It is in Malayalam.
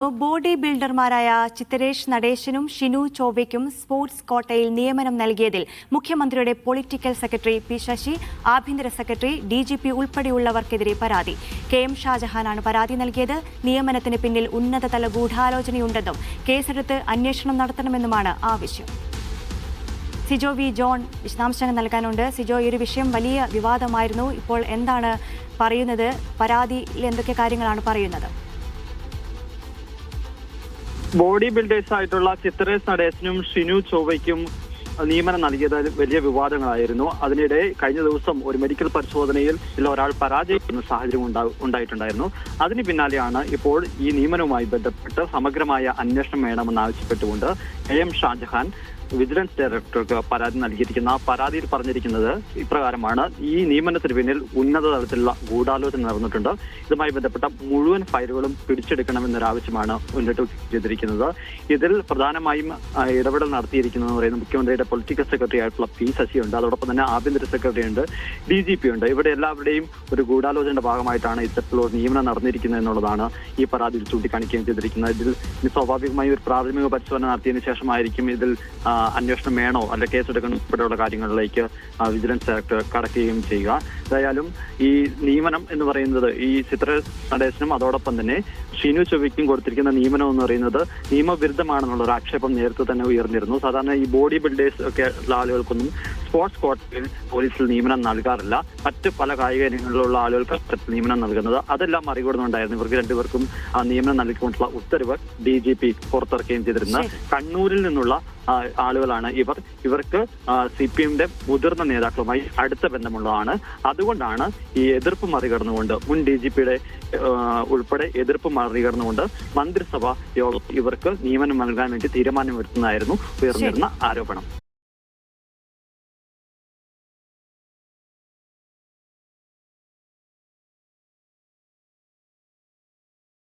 ബോഡി ബിൽഡർമാരായ ചിത്തരേഷ് നടേശനും ഷിനു ചോവയ്ക്കും സ്പോർട്സ് കോട്ടയിൽ നിയമനം നൽകിയതിൽ മുഖ്യമന്ത്രിയുടെ പൊളിറ്റിക്കൽ സെക്രട്ടറി പി ശശി, ആഭ്യന്തര സെക്രട്ടറി, ഡിജിപി ഉൾപ്പെടെയുള്ളവർക്കെതിരെ പരാതി. കെ.എം. ഷാജഹാനാണ് പരാതി നൽകിയത്. നിയമനത്തിന് പിന്നിൽ ഉന്നതതല ഗൂഢാലോചനയുണ്ടെന്നും കേസെടുത്ത് അന്വേഷണം നടത്തണമെന്നുമാണ് ആവശ്യം. സിജോ വി ജോൺ വിശദാംശങ്ങൾ നൽകാനുണ്ട്. സിജോ, ഈ ഒരു വിഷയം വലിയ വിവാദമായിരുന്നു. ഇപ്പോൾ എന്താണ് പറയുന്നത്? പരാതിയിൽ എന്തൊക്കെ കാര്യങ്ങളാണ് പറയുന്നത്? ബോഡി ബിൽഡേഴ്സ് ആയിട്ടുള്ള ചിത്തരേഷ് നടേശനും ഷിനു ചോവയ്ക്കും നിയമനം നൽകിയത് വലിയ വിവാദങ്ങളായിരുന്നു. അതിനിടെ കഴിഞ്ഞ ദിവസം ഒരു മെഡിക്കൽ പരിശോധനയിൽ ഒരാൾ പരാജയപ്പെടുന്ന സാഹചര്യം ഉണ്ടായിട്ടുണ്ടായിരുന്നു. അതിന് പിന്നാലെയാണ് ഇപ്പോൾ ഈ നിയമനവുമായി ബന്ധപ്പെട്ട് സമഗ്രമായ അന്വേഷണം വേണമെന്നാവശ്യപ്പെട്ടുകൊണ്ട് കെ.എം. ഷാജഹാൻ വിജിലൻസ് ഡയറക്ടർക്ക് പരാതി നൽകിയിരിക്കുന്ന പരാതിയിൽ പറഞ്ഞിരിക്കുന്നത് ഇപ്രകാരമാണ്: ഈ നിയമനത്തിന് പിന്നിൽ ഉന്നത തലത്തിലുള്ള ഗൂഢാലോചന നടന്നിട്ടുണ്ട്. ഇതുമായി ബന്ധപ്പെട്ട മുഴുവൻ ഫയലുകളും പിടിച്ചെടുക്കണമെന്നൊരാവശ്യമാണ് മുന്നോട്ട് ചെയ്തിരിക്കുന്നത്. ഇതിൽ പ്രധാനമായും ഇടപെടൽ നടത്തിയിരിക്കുന്നതെന്ന് പറയുന്നത് മുഖ്യമന്ത്രിയുടെ പൊളിറ്റിക്കൽ സെക്രട്ടറി ആയിട്ടുള്ള പി ശശിയുണ്ട്. അതോടൊപ്പം തന്നെ ആഭ്യന്തര സെക്രട്ടറി ഉണ്ട്, DGP ഉണ്ട്. ഇവിടെ എല്ലാവരുടെയും ഒരു ഗൂഢാലോചനയുടെ ഭാഗമായിട്ടാണ് ഇത്തരത്തിലുള്ള നിയമനം നടന്നിരിക്കുന്നത് എന്നുള്ളതാണ് ഈ പരാതിയിൽ ചൂണ്ടിക്കാണിക്കുകയും ചെയ്തിരിക്കുന്നത്. ഇതിൽ സ്വാഭാവികമായി ഒരു പ്രാഥമിക പരിശോധന നടത്തിയതിനു ശേഷമായിരിക്കും ഇതിൽ അന്വേഷണം വേണോ അല്ലെ കേസെടുക്കണം ഉൾപ്പെടെയുള്ള കാര്യങ്ങളിലേക്ക് വിജിലൻസ് ഡയറക്ടർ കടക്കുകയും ചെയ്യുക. ഏതായാലും ഈ നിയമനം എന്ന് പറയുന്നത് ഈ ചിത്തരേഷ് നടേശനും അതോടൊപ്പം തന്നെ ഷിനു ചോവയ്ക്കും കൊടുത്തിരിക്കുന്ന നിയമനം എന്ന് പറയുന്നത് നിയമവിരുദ്ധമാണെന്നുള്ള ഒരു ആക്ഷേപം നേരത്തെ തന്നെ ഉയർന്നിരുന്നു. സാധാരണ ഈ ബോഡി ബിൽഡേഴ്സ് ഒക്കെ ഉള്ള ആളുകൾക്കൊന്നും സ്പോർട്സ് കോട്ടയിൽ പോലീസിൽ നിയമനം നൽകാറില്ല. മറ്റ് പല കായിക ഇനങ്ങളിലുള്ള ആളുകൾക്ക് നിയമനം നൽകുന്നത് അതെല്ലാം മറികടന്നുണ്ടായിരുന്നു. ഇവർക്ക് രണ്ടുപേർക്കും നിയമനം നൽകിക്കൊണ്ടുള്ള ഉത്തരവ് DGP പുറത്തിറക്കുകയും ചെയ്തിരുന്നത്. കണ്ണൂരിൽ നിന്നുള്ള ആളുകളാണ് ഇവർക്ക് CPM-ന്റെ മുതിർന്ന നേതാക്കളുമായി അടുത്ത ബന്ധമുള്ളതാണ്. അതുകൊണ്ടാണ് ഈ എതിർപ്പ് മറികടന്നുകൊണ്ട് മുൻ DGP-യുടെ ഉൾപ്പെടെ എതിർപ്പ് മറികടന്നുകൊണ്ട് മന്ത്രിസഭ യോഗം ഇവർക്ക് നിയമനം നൽകാൻ വേണ്ടി തീരുമാനമെടുക്കുന്നതായിരുന്നു ഉയർന്നിരുന്ന ആരോപണം.